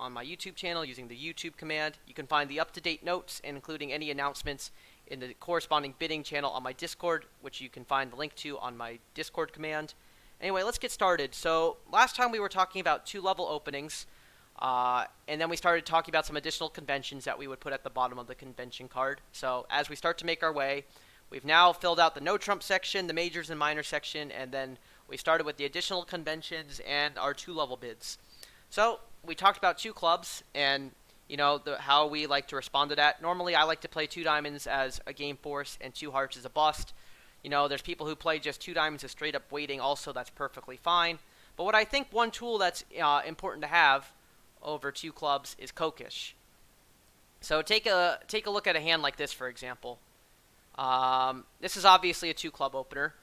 on my YouTube channel using the YouTube command. You can find the up-to-date notes, and including any announcements, in the corresponding bidding channel on my Discord, which you can find the link to on my Discord command. Anyway, let's get started. So last time we were talking about 2-level openings, and then we started talking about some additional conventions that we would put at the bottom of the convention card. So as we start to make our way, we've now filled out the no trump section, the majors and minor section, and then we started with the additional conventions and our 2-level bids. So we talked about 2 clubs and how we like to respond to that. Normally, I like to play 2 diamonds as a game force and 2 hearts as a bust. There's people who play just 2 diamonds as straight up waiting. Also, that's perfectly fine. But what I think one tool that's important to have over 2 clubs is Kokish. So take a look at a hand like this, for example. This is obviously a 2-club opener,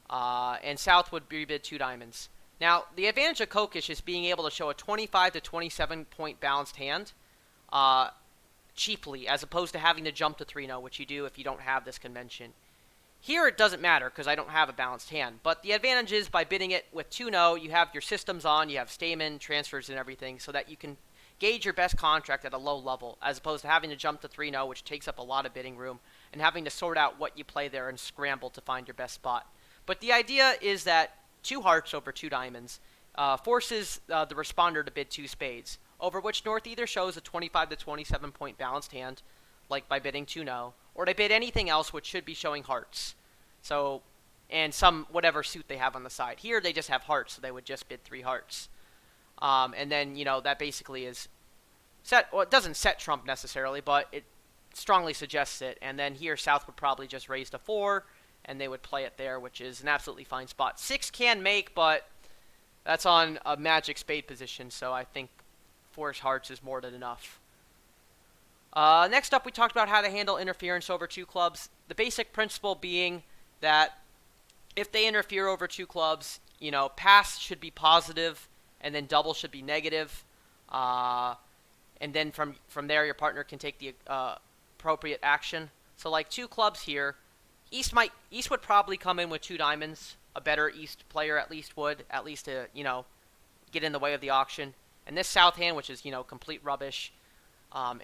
and South would rebid 2 diamonds. Now, the advantage of Kokish is being able to show a 25 to 27 point balanced hand cheaply, as opposed to having to jump to 3-0, which you do if you don't have this convention. Here it doesn't matter because I don't have a balanced hand, but the advantage is by bidding it with 2-0, you have your systems on, you have stamen, transfers, and everything, so that you can gauge your best contract at a low level, as opposed to having to jump to 3-0, which takes up a lot of bidding room, and having to sort out what you play there and scramble to find your best spot. But the idea is that 2 hearts over 2 diamonds forces the responder to bid 2 spades, over which North either shows a 25 to 27 point balanced hand, like by bidding 2-0, or they bid anything else which should be showing hearts. So, and some whatever suit they have on the side. Here they just have hearts, so they would just bid 3 hearts. And then, that basically is set. Well, it doesn't set trump necessarily, but it strongly suggests it. And then here South would probably just raise to 4, and they would play it there, which is an absolutely fine spot. 6 can make, but that's on a magic spade position, so I think 4 hearts is more than enough. Next up, we talked about how to handle interference over 2 clubs. The basic principle being that if they interfere over 2 clubs, pass should be positive, and then double should be negative. And then from there, your partner can take the appropriate action. So like 2 clubs here, East would probably come in with 2 diamonds. A better East player at least to get in the way of the auction. And this South hand, which is complete rubbish,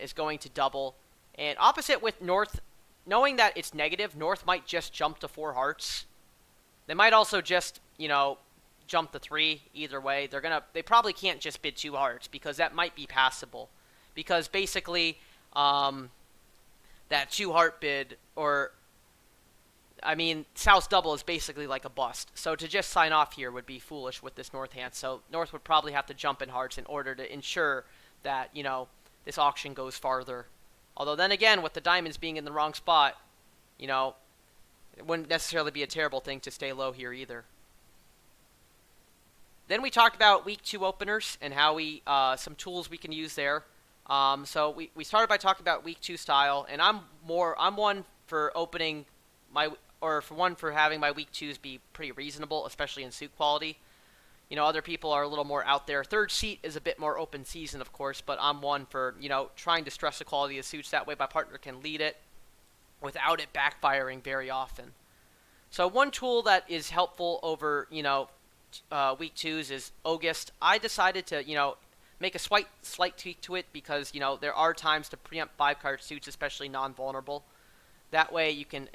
is going to double. And opposite with North, knowing that it's negative, North might just jump to 4 hearts. They might also just jump to 3. Either way, they probably can't just bid 2 hearts because that might be passable. Because basically, that 2 heart bid, South's double is basically like a bust. So to just sign off here would be foolish with this North hand. So North would probably have to jump in hearts in order to ensure that, this auction goes farther. Although then again, with the diamonds being in the wrong spot, it wouldn't necessarily be a terrible thing to stay low here either. Then we talked about week 2 openers and how some tools we can use there. So we started by talking about week 2 style, and I'm one for opening for having my week 2s be pretty reasonable, especially in suit quality. Other people are a little more out there. Third seat is a bit more open season, of course, but I'm one for, trying to stress the quality of suits. That way my partner can lead it without it backfiring very often. So one tool that is helpful over, week 2s is August. I decided to, make a slight tweak to it because, there are times to preempt 5-card suits, especially non-vulnerable. That way you can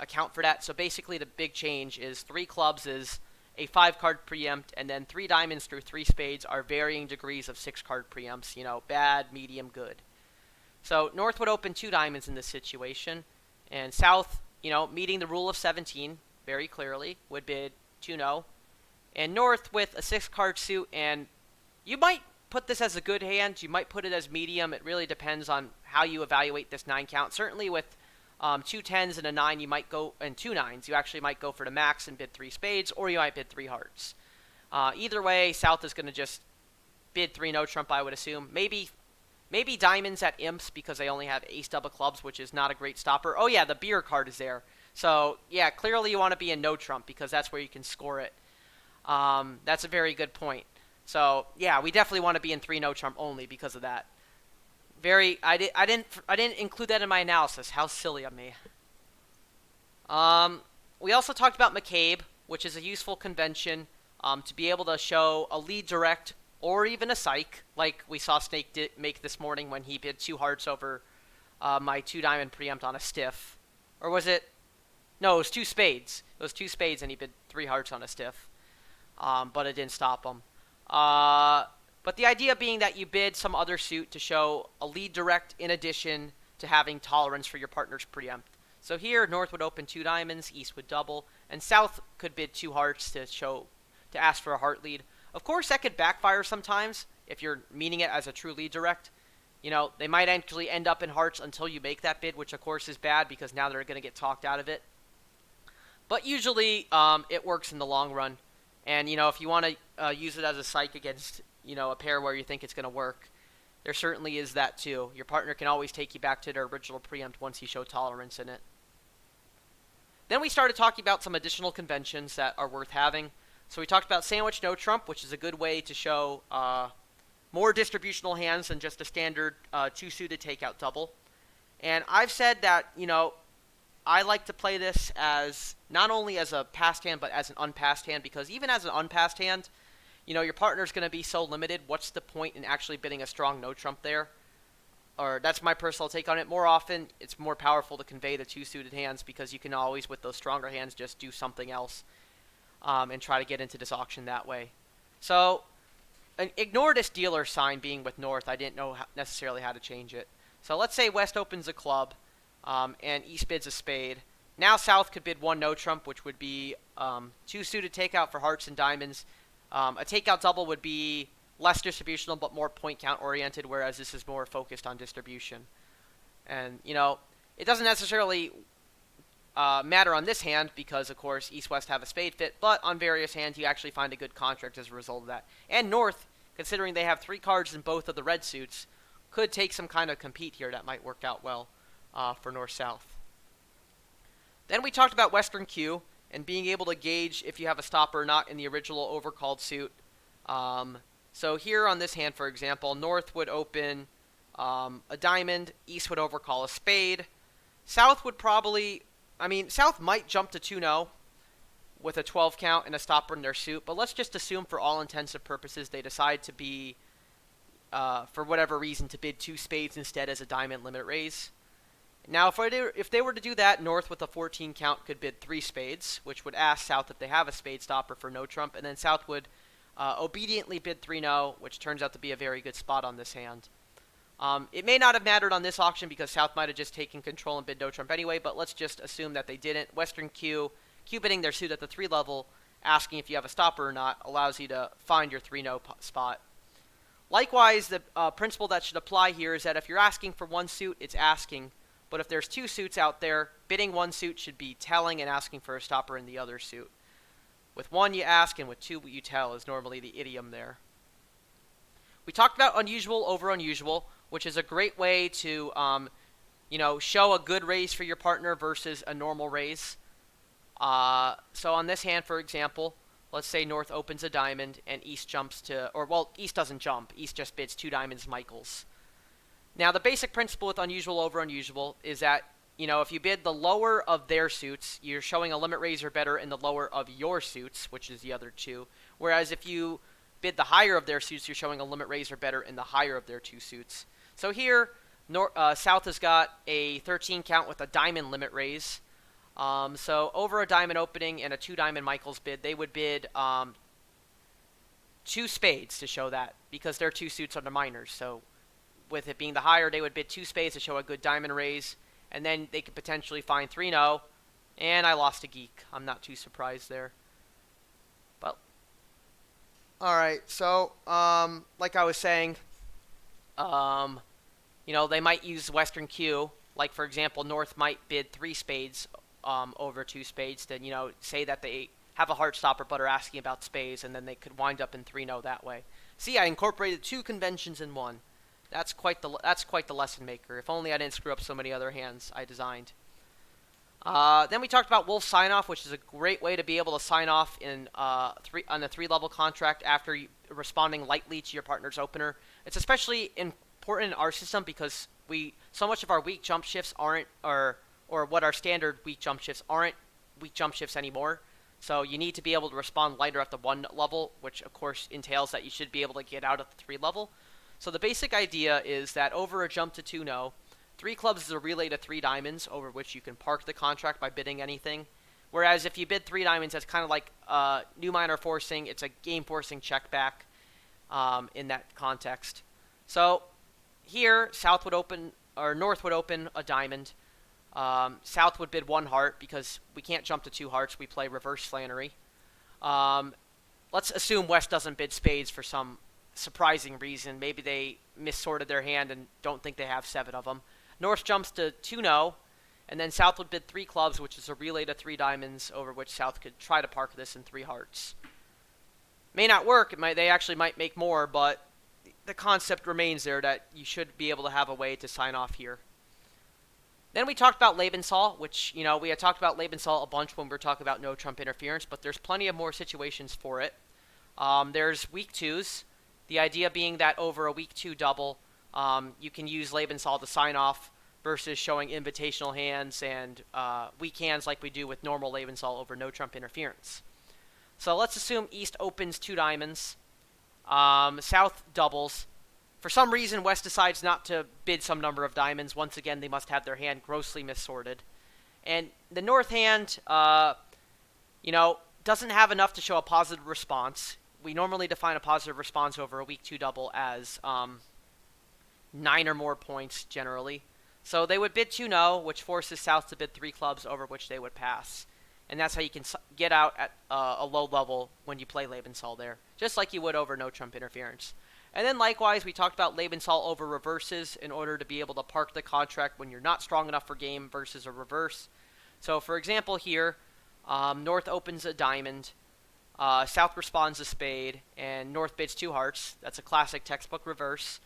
account for that. So basically the big change is 3 clubs is a 5-card preempt, and then 3 diamonds through 3 spades are varying degrees of 6-card preempts, bad, medium, good. So North would open 2 diamonds in this situation, and South, meeting the rule of 17 very clearly, would bid 2-0. And North with a 6-card suit, and you might put this as a good hand, you might put it as medium. It really depends on how you evaluate this 9 count. Certainly with 2 10s and a 9, you might go, and 2 9s, you actually might go for the max and bid 3 spades, or you might bid 3 hearts. Either way, South is going to just bid 3 no trump, I would assume. Maybe diamonds at imps because they only have ace double clubs, which is not a great stopper. Oh yeah, the beer card is there. So yeah, clearly you want to be in no trump because that's where you can score it. That's a very good point. So yeah, we definitely want to be in 3 no trump only because of that. I didn't include that in my analysis. How silly of me. We also talked about ccabe, which is a useful convention to be able to show a lead direct or even a psych, like we saw Snake make this morning when he bid 2 hearts over my 2 diamond preempt on a stiff. Or was it? No, it was 2 spades. It was 2 spades and he bid 3 hearts on a stiff. But it didn't stop him. But the idea being that you bid some other suit to show a lead direct in addition to having tolerance for your partner's preempt. So here, North would open 2 diamonds, East would double, and South could bid 2 hearts to ask for a heart lead. Of course, that could backfire sometimes if you're meaning it as a true lead direct. You know, they might actually end up in hearts until you make that bid, which of course is bad because now they're going to get talked out of it. But usually, it works in the long run. And, you know, if you want to use it as a psych against, you know, a pair where you think it's going to work, there certainly is that too. Your partner can always take you back to their original preempt once you show tolerance in it. Then we started talking about some additional conventions that are worth having. So we talked about sandwich no trump, which is a good way to show more distributional hands than just a standard 2-suited takeout double. And I've said that, you know, I like to play this as not only as a passed hand, but as an unpassed hand, because even as an unpassed hand, you know, your partner's going to be so limited. What's the point in actually bidding a strong no trump there? Or that's my personal take on it. More often, it's more powerful to convey the 2-suited hands because you can always, with those stronger hands, just do something else and try to get into this auction that way. So ignore this dealer sign being with North. I didn't know necessarily how to change it. So let's say West opens a club and East bids a spade. Now South could bid 1 no trump, which would be 2-suited takeout for hearts and diamonds. A takeout double would be less distributional but more point count oriented, whereas this is more focused on distribution. And, you know, it doesn't necessarily matter on this hand because, of course, East-West have a spade fit, but on various hands you actually find a good contract as a result of that. And North, considering they have 3 cards in both of the red suits, could take some kind of compete here that might work out well for North-South. Then we talked about Western Q and being able to gauge if you have a stopper or not in the original overcalled suit. So here on this hand, for example, North would open a diamond, East would overcall a spade. South would probably, South might jump to 2-0 with a 12 count and a stopper in their suit, but let's just assume for all intents and purposes they decide to be, for whatever reason, to bid 2 spades instead as a diamond limit raise. Now, if they were to do that, North with a 14 count could bid 3 spades, which would ask South if they have a spade stopper for no trump, and then South would obediently bid 3-0, which turns out to be a very good spot on this hand. It may not have mattered on this auction because South might have just taken control and bid no trump anyway, but let's just assume that they didn't. Western Q bidding their suit at the 3 level, asking if you have a stopper or not, allows you to find your 3-0 spot. Likewise, the principle that should apply here is that if you're asking for 1 suit, it's asking. But if there's 2 suits out there, bidding 1 suit should be telling and asking for a stopper in the other suit. With 1 you ask, and with 2 you tell is normally the idiom there. We talked about unusual over unusual, which is a great way to, show a good raise for your partner versus a normal raise. So on this hand, for example, let's say North opens a diamond and East jumps to, East doesn't jump. East just bids 2 diamonds Michaels. Now, the basic principle with unusual over unusual is that, if you bid the lower of their suits, you're showing a limit raise or better in the lower of your suits, which is the other 2. Whereas if you bid the higher of their suits, you're showing a limit raise or better in the higher of their 2 suits. So here, South has got a 13 count with a diamond limit raise. So over a diamond opening and a 2 diamond Michaels bid, they would bid 2 spades to show that because their 2 suits are the minors. So with it being the higher, they would bid 2 spades to show a good diamond raise, and then they could potentially find 3-0, and I lost a geek. I'm not too surprised there. But, alright, so, like I was saying, they might use Western Q, like, for example, North might bid 3 spades over 2 spades to, say that they have a heart stopper but are asking about spades, and then they could wind up in 3-0 that way. See, I incorporated 2 conventions in 1. That's quite the lesson maker. If only I didn't screw up so many other hands I designed. Then we talked about Wolf sign-off, which is a great way to be able to sign off on a 3-level contract after responding lightly to your partner's opener. It's especially important in our system because so much of our weak jump shifts aren't, or what our standard weak jump shifts aren't weak jump shifts anymore. So you need to be able to respond lighter at the 1 level, which of course entails that you should be able to get out at the 3 level. So the basic idea is that over a jump to 2-no, 3 clubs is a relay to 3 diamonds, over which you can park the contract by bidding anything. Whereas if you bid 3 diamonds, that's kind of like new minor forcing. It's a game forcing check back in that context. So here, South would open, or North would open a diamond. South would bid 1 heart because we can't jump to 2 hearts. We play reverse flannery. Let's assume West doesn't bid spades for some surprising reason. Maybe they missorted their hand and don't think they have 7 of them. North jumps to 2-no, and then South would bid 3 clubs, which is a relay to 3 diamonds, over which South could try to park this in 3 hearts. May not work. They actually might make more, but the concept remains there that you should be able to have a way to sign off here. Then we talked about Labensal, which, we had talked about Labensal a bunch when we were talking about no trump interference, but there's plenty of more situations for it. There's weak 2s, the idea being that over a weak 2 double, you can use Labensal to sign off versus showing invitational hands and weak hands like we do with normal Labensal over no trump interference. So let's assume East opens 2 diamonds, South doubles. For some reason, West decides not to bid some number of diamonds. Once again, they must have their hand grossly missorted. And the North hand, doesn't have enough to show a positive response. We normally define a positive response over a weak 2 double as 9 or more points, generally. So they would bid 2-no, which forces South to bid 3 clubs, over which they would pass. And that's how you can get out at a low level when you play Labensal there, just like you would over no trump interference. And then likewise, we talked about Labensal over reverses in order to be able to park the contract when you're not strong enough for game versus a reverse. So for example here, North opens a diamond, South responds a spade, and North bids 2 hearts. That's a classic textbook reverse.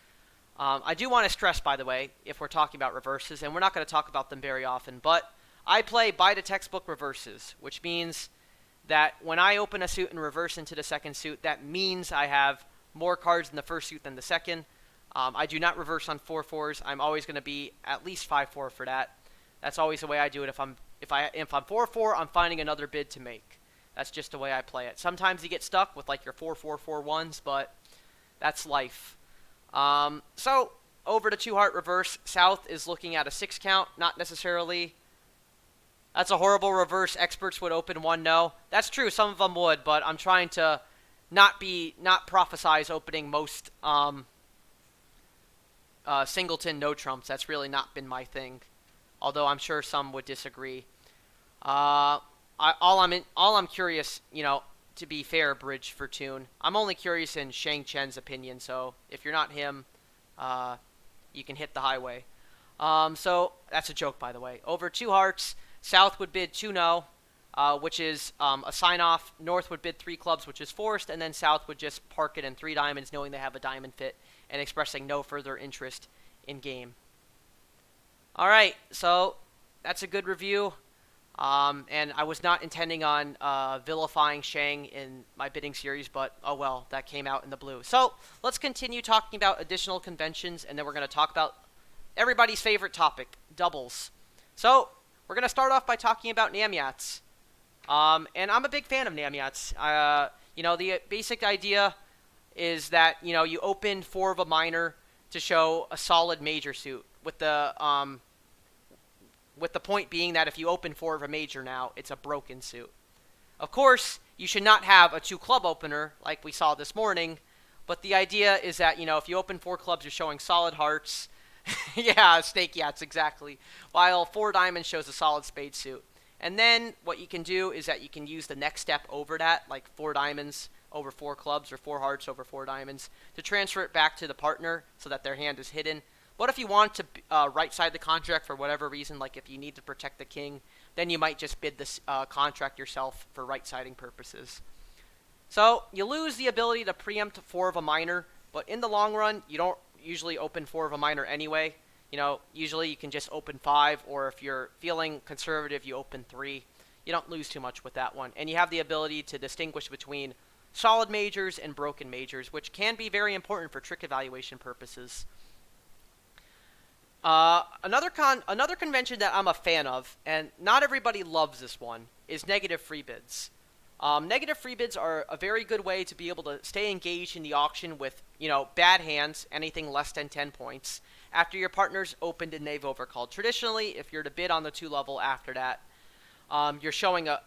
I do want to stress, by the way, if we're talking about reverses, and we're not going to talk about them very often, but I play by the textbook reverses, which means that when I open a suit and reverse into the second suit, that means I have more cards in the first suit than the second. I do not reverse on 4-4s. I'm always going to be at least 5-4 for that. That's always the way I do it. If I'm 4-4, I'm finding another bid to make. That's just the way I play it. Sometimes you get stuck with like your 4-4-4-1s, but that's life. So over to 2 heart reverse, South is looking at a 6 count, not necessarily. That's a horrible reverse. Experts would open 1-no. That's true. Some of them would, but I'm trying to not prophesize opening most singleton no trumps. That's really not been my thing, although I'm sure some would disagree. All I'm curious, to be fair, bridge for Tune. I'm only curious in Shang Chen's opinion, so if you're not him, you can hit the highway. So that's a joke, by the way. Over 2 hearts, South would bid 2-no, which is a sign-off. North would bid 3 clubs, which is forced, and then South would just park it in 3 diamonds, knowing they have a diamond fit, and expressing no further interest in game. All right, so that's a good review. And I was not intending on vilifying Shang in my bidding series, but oh well, that came out in the blue. So let's continue talking about additional conventions, and then we're going to talk about everybody's favorite topic, doubles. So we're going to start off by talking about Namyats. And I'm a big fan of Namyats. The basic idea is that, you open 4 of a minor to show a solid major suit, with the point being that if you open 4 of a major now, it's a broken suit. Of course, you should not have a 2 club opener like we saw this morning, but the idea is that, if you open 4 clubs, you're showing solid hearts. Yeah, snake yats, exactly. While 4 diamonds shows a solid spade suit. And then what you can do is that you can use the next step over that, like 4 diamonds over 4 clubs or 4 hearts over 4 diamonds, to transfer it back to the partner so that their hand is hidden. What if you want to right-side the contract for whatever reason, like if you need to protect the king, then you might just bid this contract yourself for right-siding purposes. So you lose the ability to preempt 4 of a minor, but in the long run, you don't usually open 4 of a minor anyway. Usually you can just open 5, or if you're feeling conservative, you open 3. You don't lose too much with that one. And you have the ability to distinguish between solid majors and broken majors, which can be very important for trick evaluation purposes. Another convention that I'm a fan of, and not everybody loves this one, is negative free bids. Negative free bids are a very good way to be able to stay engaged in the auction with, bad hands, anything less than 10 points, after your partner's opened and they've overcalled. Traditionally, if you're to bid on the 2 level after that, you're showing a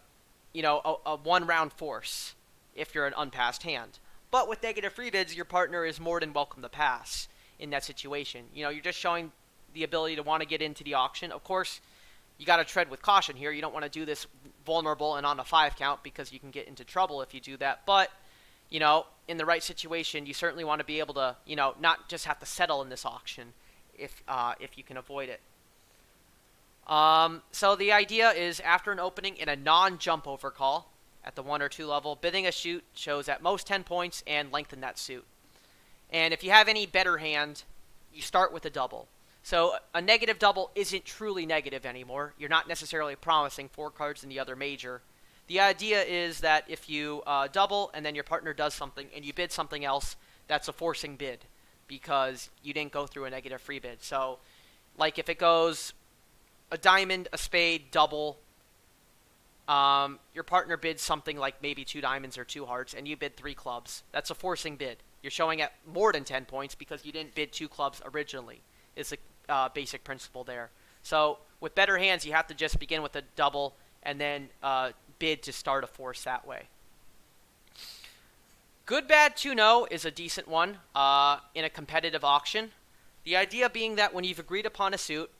1-round force if you're an unpassed hand. But with negative free bids, your partner is more than welcome to pass in that situation. You're just showing the ability to want to get into the auction. Of course, you got to tread with caution here. You don't want to do this vulnerable and on a 5 count because you can get into trouble if you do that. But, in the right situation, you certainly want to be able to, not just have to settle in this auction if you can avoid it. So the idea is after an opening in a non-jump overcall at the 1 or 2 level, bidding a suit shows at most 10 points and lengthen that suit. And if you have any better hand, you start with a double. So a negative double isn't truly negative anymore. You're not necessarily promising 4 cards in the other major. The idea is that if you double and then your partner does something and you bid something else, that's a forcing bid because you didn't go through a negative free bid. So like if it goes a diamond, a spade, double, your partner bids something like maybe 2 diamonds or 2 hearts and you bid 3 clubs. That's a forcing bid. You're showing at more than 10 points because you didn't bid 2 clubs originally. It's a basic principle there. So with better hands, you have to just begin with a double and then bid to start a force that way. Good, bad, 2-no is a decent one in a competitive auction. The idea being that when you've agreed upon a suit,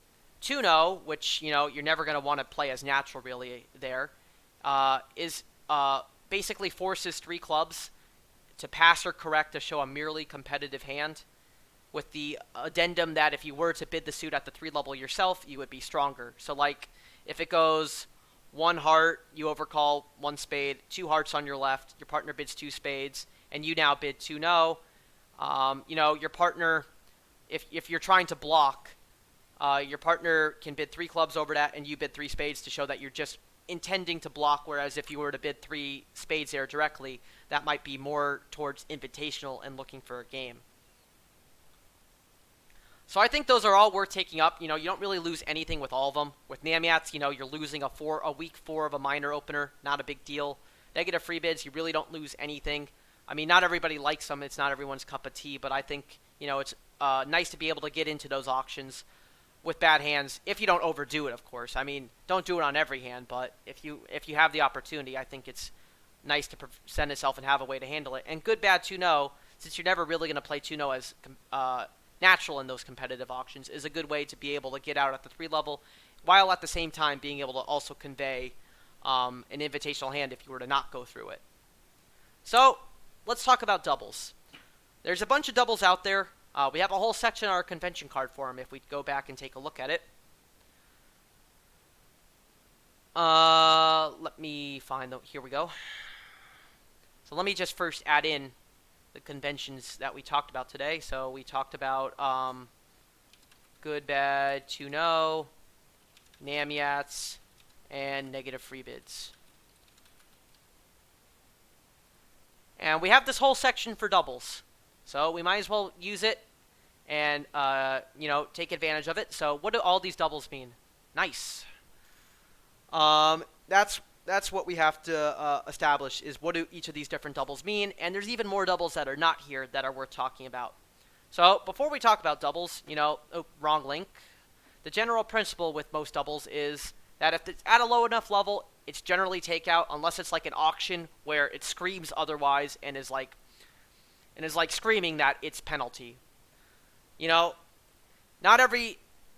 2-no, which you're never going to want to play as natural really there, is basically forces 3 clubs to pass or correct to show a merely competitive hand, with the addendum that if you were to bid the suit at the 3 level yourself, you would be stronger. So like if it goes 1 heart, you overcall 1 spade, 2 hearts on your left, your partner bids 2 spades, and you now bid 2-no. Your partner, if you're trying to block, your partner can bid 3 clubs over that and you bid 3 spades to show that you're just intending to block, whereas if you were to bid 3 spades there directly, that might be more towards invitational and looking for a game. So I think those are all worth taking up. You don't really lose anything with all of them. With Namiats, you're losing a week 4 of a minor opener, not a big deal. Negative free bids, you really don't lose anything. I mean, not everybody likes them. It's not everyone's cup of tea, but I think, it's nice to be able to get into those auctions with bad hands, if you don't overdo it, of course. I mean, don't do it on every hand, but if you have the opportunity, I think it's nice to present itself and have a way to handle it. And good, bad, 2-no, since you're never really going to play 2-no as natural in those competitive auctions, is a good way to be able to get out at the 3 level, while at the same time being able to also convey an invitational hand if you were to not go through it. So, let's talk about doubles. There's a bunch of doubles out there. We have a whole section on our convention card forum if we go back and take a look at it. Let me find here we go. So let me just first add in the conventions that we talked about today. So we talked about good, bad, 2-no, Namiats, and negative free bids. And we have this whole section for doubles. So we might as well use it and, take advantage of it. So what do all these doubles mean? Nice. That's what we have to establish, is what do each of these different doubles mean. And there's even more doubles that are not here that are worth talking about. So before we talk about doubles, wrong link. The general principle with most doubles is that if it's at a low enough level, it's generally takeout, unless it's like an auction where it screams otherwise and is like screaming that it's penalty.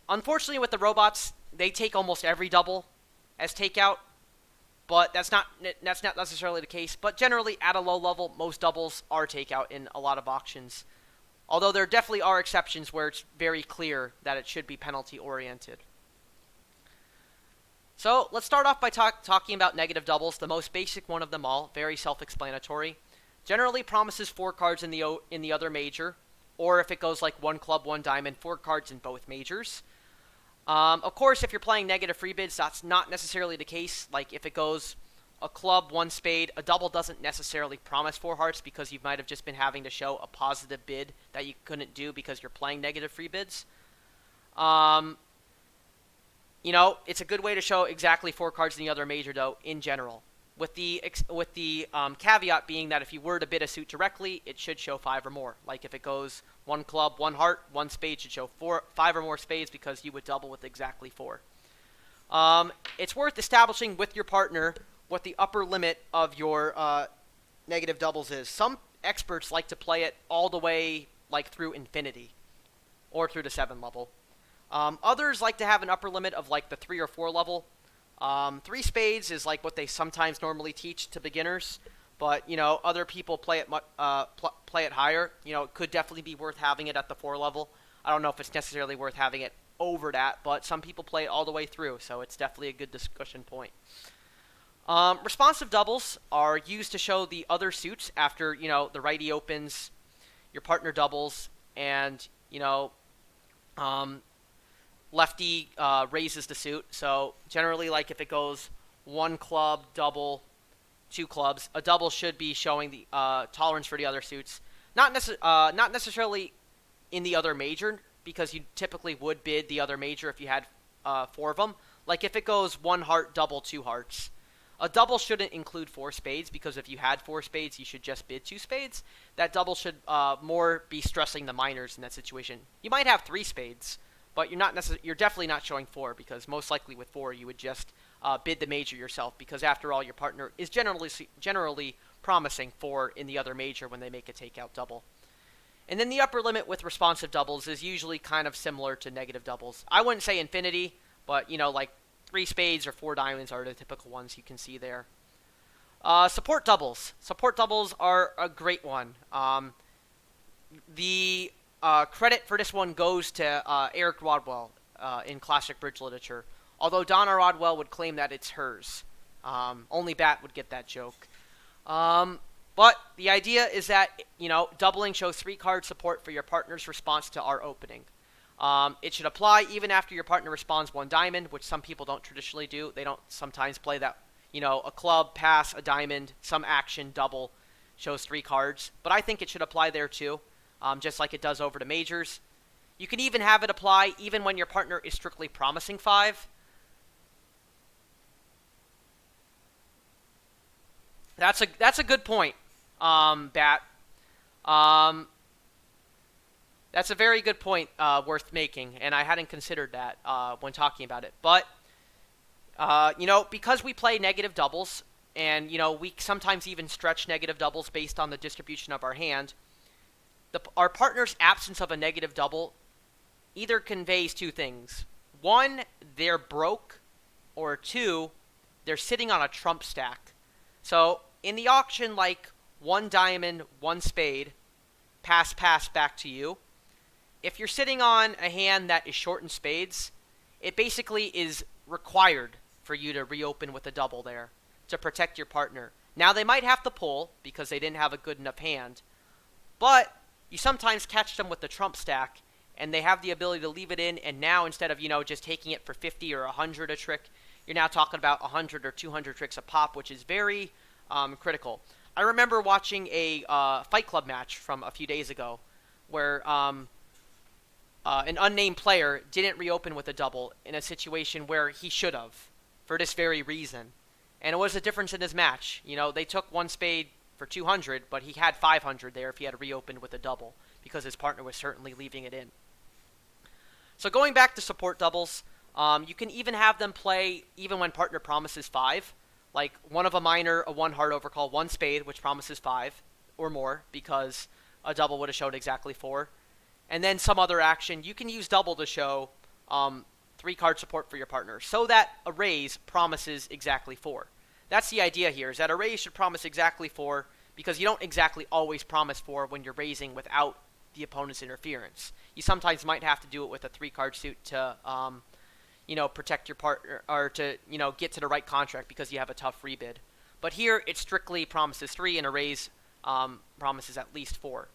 Unfortunately with the robots, they take almost every double as takeout, but that's not necessarily the case. But generally at a low level, most doubles are takeout in a lot of auctions. Although there definitely are exceptions where it's very clear that it should be penalty oriented. So let's start off by talking about negative doubles, the most basic one of them all, very self-explanatory. Generally promises 4 cards in the other major, or if it goes like 1 club, 1 diamond, 4 cards in both majors. Of course, if you're playing negative free bids, that's not necessarily the case. Like if it goes a club, 1 spade, a double doesn't necessarily promise 4 hearts because you might have just been having to show a positive bid that you couldn't do because you're playing negative free bids. It's a good way to show exactly 4 cards in the other major, though, in general. with the caveat being that if you were to bid a suit directly, it should show 5 or more. Like if it goes 1 club, 1 heart, 1 spade should show 5 or more spades because you would double with exactly 4. It's worth establishing with your partner what the upper limit of your negative doubles is. Some experts like to play it all the way like through infinity or through the 7 level. Others like to have an upper limit of like the 3 or 4 level. 3 spades is like what they sometimes normally teach to beginners, but other people play it play it higher. It could definitely be worth having it at the 4 level. I don't know if it's necessarily worth having it over that, but some people play it all the way through, so it's definitely a good discussion point. Responsive doubles are used to show the other suits after the righty opens, your partner doubles, and lefty raises the suit. So generally, like if it goes 1 club, double, 2 clubs, a double should be showing the tolerance for the other suits. Not necessarily in the other major, because you typically would bid the other major if you had 4 of them. Like if it goes 1 heart, double, 2 hearts. A double shouldn't include 4 spades, because if you had 4 spades, you should just bid 2 spades. That double should more be stressing the minors in that situation. You might have 3 spades, but you're definitely not showing 4, because most likely with 4 you would just bid the major yourself, because after all your partner is generally promising 4 in the other major when they make a takeout double. And then the upper limit with responsive doubles is usually kind of similar to negative doubles. I wouldn't say infinity, but like 3 spades or 4 diamonds are the typical ones you can see there. Support doubles. Support doubles are a great one. The credit for this one goes to Eric Rodwell in classic bridge literature, although Donna Rodwell would claim that it's hers. Only Bat would get that joke. But the idea is that, doubling shows 3-card support for your partner's response to our opening. It should apply even after your partner responds 1 diamond, which some people don't traditionally do. They don't sometimes play that, a club, pass, a diamond, some action, double, shows 3 cards. But I think it should apply there too, just like it does over to majors. You can even have it apply even when your partner is strictly promising 5. That's a good point, Bat. That's a very good point worth making, and I hadn't considered that when talking about it. But, because we play negative doubles, and, we sometimes even stretch negative doubles based on the distribution of our hand, our partner's absence of a negative double either conveys 2 things. 1, they're broke, or 2, they're sitting on a trump stack. So, in the auction, like 1 diamond, 1 spade, pass back to you. If you're sitting on a hand that is short in spades, it basically is required for you to reopen with a double there to protect your partner. Now, they might have to pull because they didn't have a good enough hand, but you sometimes catch them with the trump stack, and they have the ability to leave it in, and now instead of, just taking it for 50 or 100 a trick, you're now talking about 100 or 200 tricks a pop, which is very critical. I remember watching a Fight Club match from a few days ago where an unnamed player didn't reopen with a double in a situation where he should have, for this very reason. And it was a difference in his match. They took 1 spade for 200, but he had 500 there if he had reopened with a double, because his partner was certainly leaving it in. So going back to support doubles, you can even have them play even when partner promises 5. Like 1 of a minor, a 1 heart overcall, 1 spade, which promises 5 or more, because a double would have showed exactly 4. And then some other action. You can use double to show 3-card support for your partner, so that a raise promises exactly 4. That's the idea here, is that a raise should promise exactly 4, because you don't exactly always promise 4 when you're raising without the opponent's interference. You sometimes might have to do it with a 3-card suit to protect your partner, or to, get to the right contract because you have a tough rebid. But here, it strictly promises 3, and a raise promises at least 4.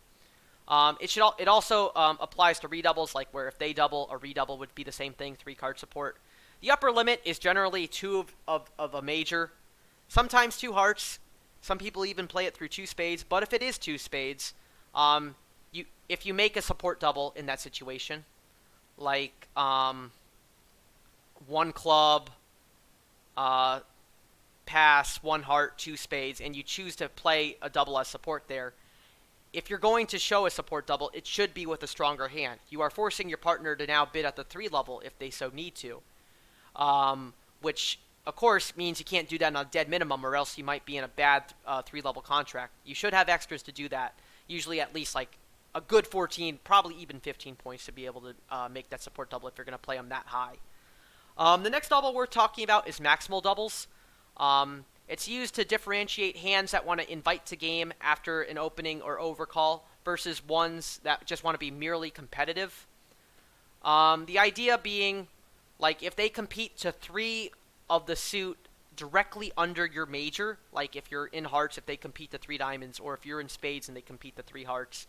It also applies to redoubles, like where if they double, a redouble would be the same thing, 3-card support. The upper limit is generally 2 of a major, sometimes 2 hearts. Some people even play it through 2 spades, but if it is 2 spades, if you make a support double in that situation, like 1 club, pass, one heart, two spades, and you choose to play a double as support there, if you're going to show a support double, it should be with a stronger hand. You are forcing your partner to now bid at the 3 level if they so need to, which, of course, means you can't do that on a dead minimum, or else you might be in a bad 3-level contract. You should have extras to do that, usually at least like a good 14, probably even 15 points to be able to make that support double if you're going to play them that high. The next double we're talking about is maximal doubles. It's used to differentiate hands that want to invite to game after an opening or overcall versus ones that just want to be merely competitive. The idea being, like, if they compete to 3 of the suit directly under your major, like if you're in hearts, if they compete to 3 diamonds, or if you're in spades and they compete to 3 hearts,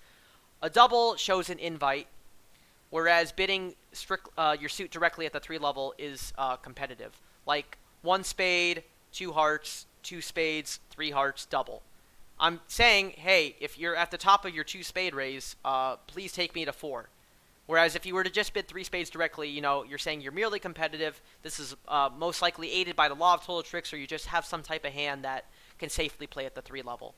a double shows an invite, whereas bidding your suit directly at the 3 level is competitive. Like 1 spade, 2 hearts, 2 spades, 3 hearts, double. I'm saying, hey, if you're at the top of your 2 spade raise, please take me to 4. Whereas if you were to just bid 3 spades directly, you're saying you're merely competitive. This is most likely aided by the law of total tricks, or you just have some type of hand that can safely play at the 3 level.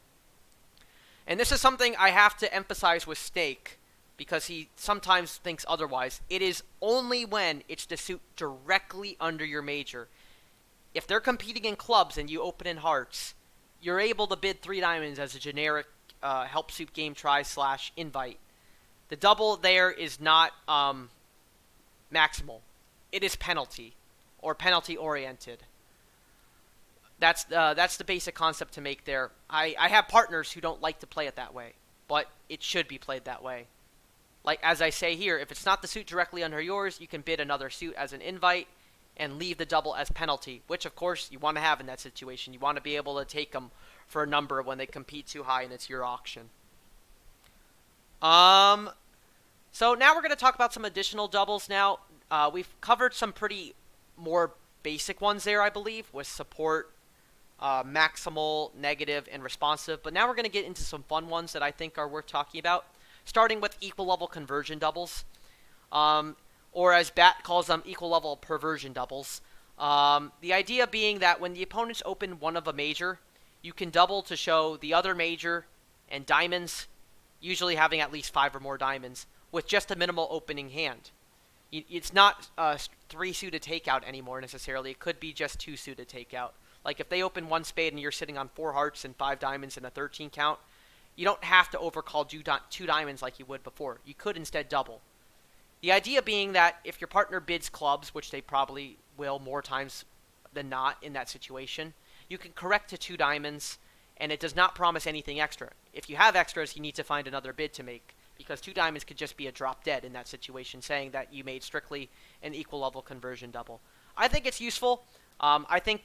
And this is something I have to emphasize with Snake, because he sometimes thinks otherwise. It is only when it's the suit directly under your major. If they're competing in clubs and you open in hearts, you're able to bid 3 diamonds as a generic help suit game try / invite. The double there is not maximal. It is penalty, or penalty oriented. That's the basic concept to make there. I have partners who don't like to play it that way, but it should be played that way. Like, as I say here, if it's not the suit directly under yours, you can bid another suit as an invite and leave the double as penalty, which, of course, you want to have in that situation. You want to be able to take them for a number when they compete too high and it's your auction. So now we're going to talk about some additional doubles now. We've covered some pretty more basic ones there, I believe, with support, maximal, negative, and responsive. But now we're going to get into some fun ones that I think are worth talking about, starting with equal level conversion doubles. Or as Bat calls them, equal level perversion doubles. The idea being that when the opponents open one of a major, you can double to show the other major and diamonds, usually having at least 5 or more diamonds, with just a minimal opening hand. It's not 3 suited takeout anymore necessarily. It could be just 2 suited takeout. Like if they open 1 spade and you're sitting on 4 hearts and 5 diamonds and a 13 count, you don't have to overcall 2 diamonds like you would before. You could instead double. The idea being that if your partner bids clubs, which they probably will more times than not in that situation, you can correct to 2 diamonds, and it does not promise anything extra. If you have extras, you need to find another bid to make, because 2 diamonds could just be a drop dead in that situation, saying that you made strictly an equal level conversion double. I think it's useful. I think,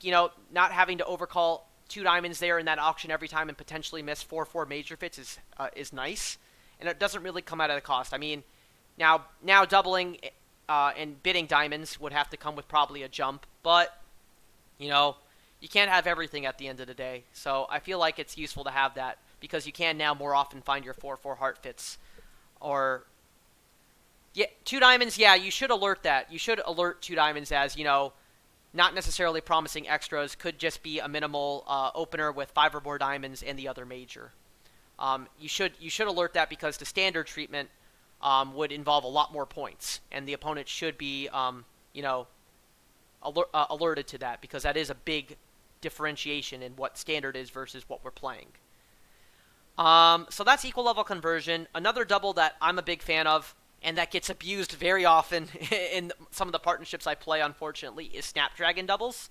not having to overcall 2 diamonds there in that auction every time and potentially miss 4/4 major fits is nice, and it doesn't really come out of the cost. I mean, now doubling and bidding diamonds would have to come with probably a jump, but you can't have everything at the end of the day. So I feel like it's useful to have that, because you can now more often find your 4/4 heart fits. Or 2 diamonds, you should alert that. You should alert 2 diamonds as, not necessarily promising extras, could just be a minimal opener with 5 or more diamonds and the other major. You should alert that, because the standard treatment would involve a lot more points, and the opponent should be alerted to that, because that is a big differentiation in what standard is versus what we're playing. So that's equal level conversion. Another double that I'm a big fan of, and that gets abused very often in some of the partnerships I play, unfortunately, is Snapdragon doubles.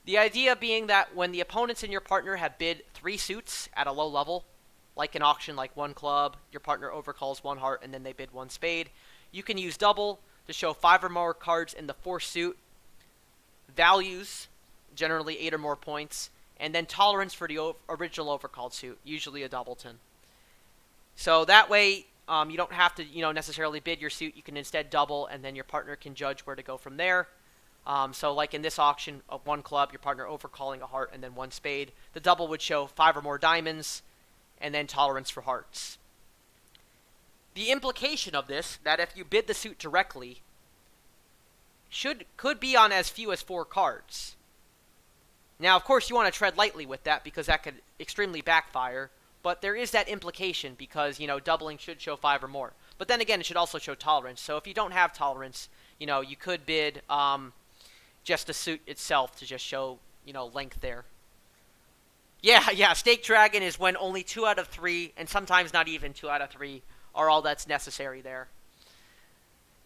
The idea being that when the opponents and your partner have bid 3 suits at a low level, like an auction like 1 club, your partner overcalls 1 heart, and then they bid 1 spade, you can use double to show 5 or more cards in the 4 suit, values, generally 8 or more points, and then tolerance for the original overcalled suit, usually a doubleton. So that way, you don't have to, necessarily bid your suit. You can instead double, and then your partner can judge where to go from there. So like in this auction of 1 club, your partner overcalling a heart and then 1 spade, the double would show 5 or more diamonds, and then tolerance for hearts. The implication of this, that if you bid the suit directly, could be on as few as 4 cards. Now, of course, you want to tread lightly with that because that could extremely backfire. But there is that implication because, doubling should show 5 or more. But then again, it should also show tolerance. So if you don't have tolerance, you could bid just the suit itself to just show, length there. Yeah, Stake Dragon is when only 2 out of 3, and sometimes not even 2 out of 3, are all that's necessary there.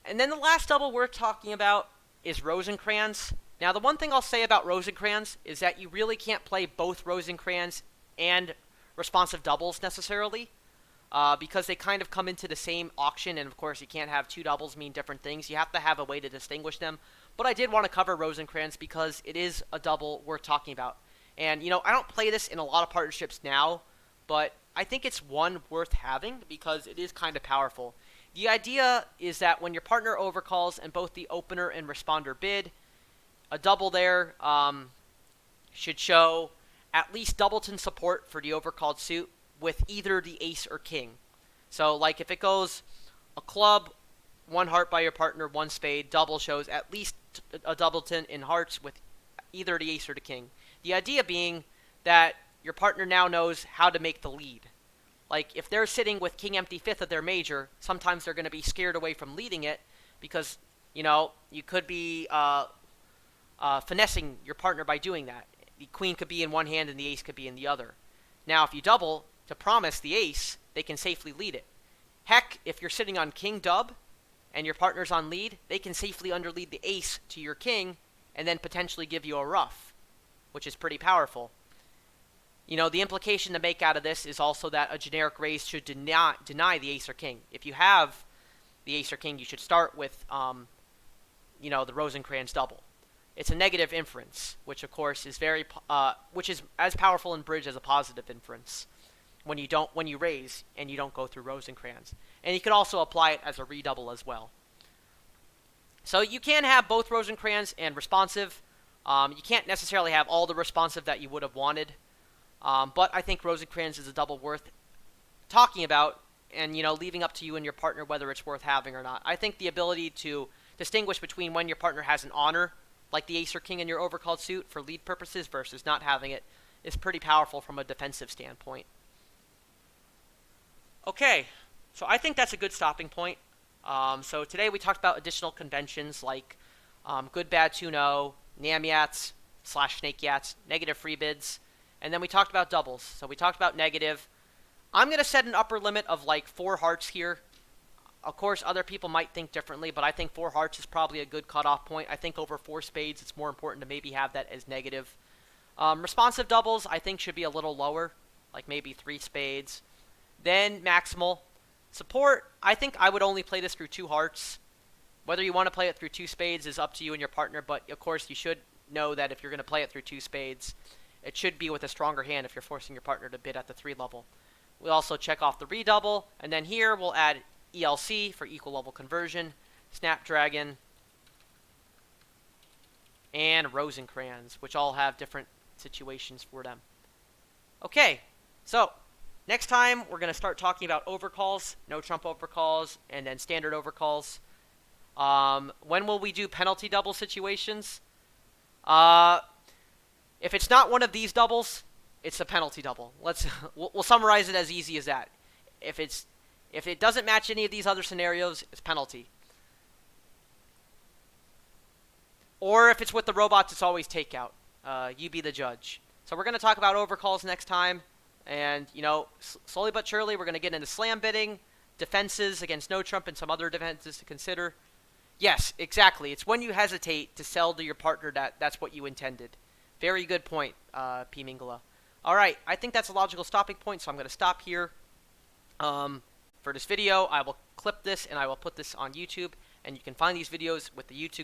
And then the last double we're talking about is Rosencrantz. Now, the one thing I'll say about Rosencrantz is that you really can't play both Rosencrantz and responsive doubles necessarily, because they kind of come into the same auction, and of course you can't have 2 doubles mean different things. You have to have a way to distinguish them. But I did want to cover Rosencrantz because it is a double worth talking about. And, I don't play this in a lot of partnerships now, but I think it's one worth having because it is kind of powerful. The idea is that when your partner overcalls and both the opener and responder bid, a double there should show at least doubleton support for the overcalled suit with either the ace or king. So, like, if it goes a club, 1 heart by your partner, 1 spade, double shows at least a doubleton in hearts with either the ace or the king. The idea being that your partner now knows how to make the lead. Like, if they're sitting with king empty 5th of their major, sometimes they're going to be scared away from leading it because, you could be finessing your partner by doing that. The queen could be in one hand and the ace could be in the other. Now, if you double to promise the ace, they can safely lead it. Heck, if you're sitting on king dub and your partner's on lead, they can safely underlead the ace to your king and then potentially give you a ruff, which is pretty powerful. The implication to make out of this is also that a generic raise should deny the ace or king. If you have the ace or king, you should start with, the Rosencrantz double. It's a negative inference, which of course is which is as powerful in bridge as a positive inference when you raise and you don't go through Rosencrantz. And you could also apply it as a redouble as well. So you can have both Rosencrantz and responsive. You can't necessarily have all the responsive that you would have wanted. But I think Rosencrantz is a double worth talking about and, leaving up to you and your partner whether it's worth having or not. I think the ability to distinguish between when your partner has an honor, like the ace or king in your overcalled suit for lead purposes versus not having it, is pretty powerful from a defensive standpoint. Okay, so I think that's a good stopping point. So today we talked about additional conventions like good, bad, 2-0, Namyats / Snake Yats, negative free bids, and then we talked about doubles. So we talked about negative. I'm going to set an upper limit of like 4 hearts here. Of course, other people might think differently, but I think 4 hearts is probably a good cutoff point. I think over 4 spades, it's more important to maybe have that as negative. Responsive doubles, I think, should be a little lower, like maybe 3 spades. Then maximal. Support, I think I would only play this through 2 hearts. Whether you want to play it through 2 spades is up to you and your partner, but of course, you should know that if you're going to play it through 2 spades, it should be with a stronger hand if you're forcing your partner to bid at the 3 level. We'll also check off the redouble, and then here we'll add ELC for equal level conversion, Snapdragon, and Rosencrantz, which all have different situations for them. Okay, so next time we're going to start talking about overcalls, no trump overcalls, and then standard overcalls. When will we do penalty double situations? If it's not one of these doubles, it's a penalty double. We'll summarize it as easy as that. If it doesn't match any of these other scenarios, it's penalty. Or if it's with the robots, it's always takeout. You be the judge. So we're going to talk about overcalls next time. And, slowly but surely, we're going to get into slam bidding, defenses against no trump, and some other defenses to consider. Yes, exactly. It's when you hesitate to sell to your partner that's what you intended. Very good point, P. Mingala. All right, I think that's a logical stopping point, so I'm going to stop here. For this video, I will clip this and I will put this on YouTube, and you can find these videos with the YouTube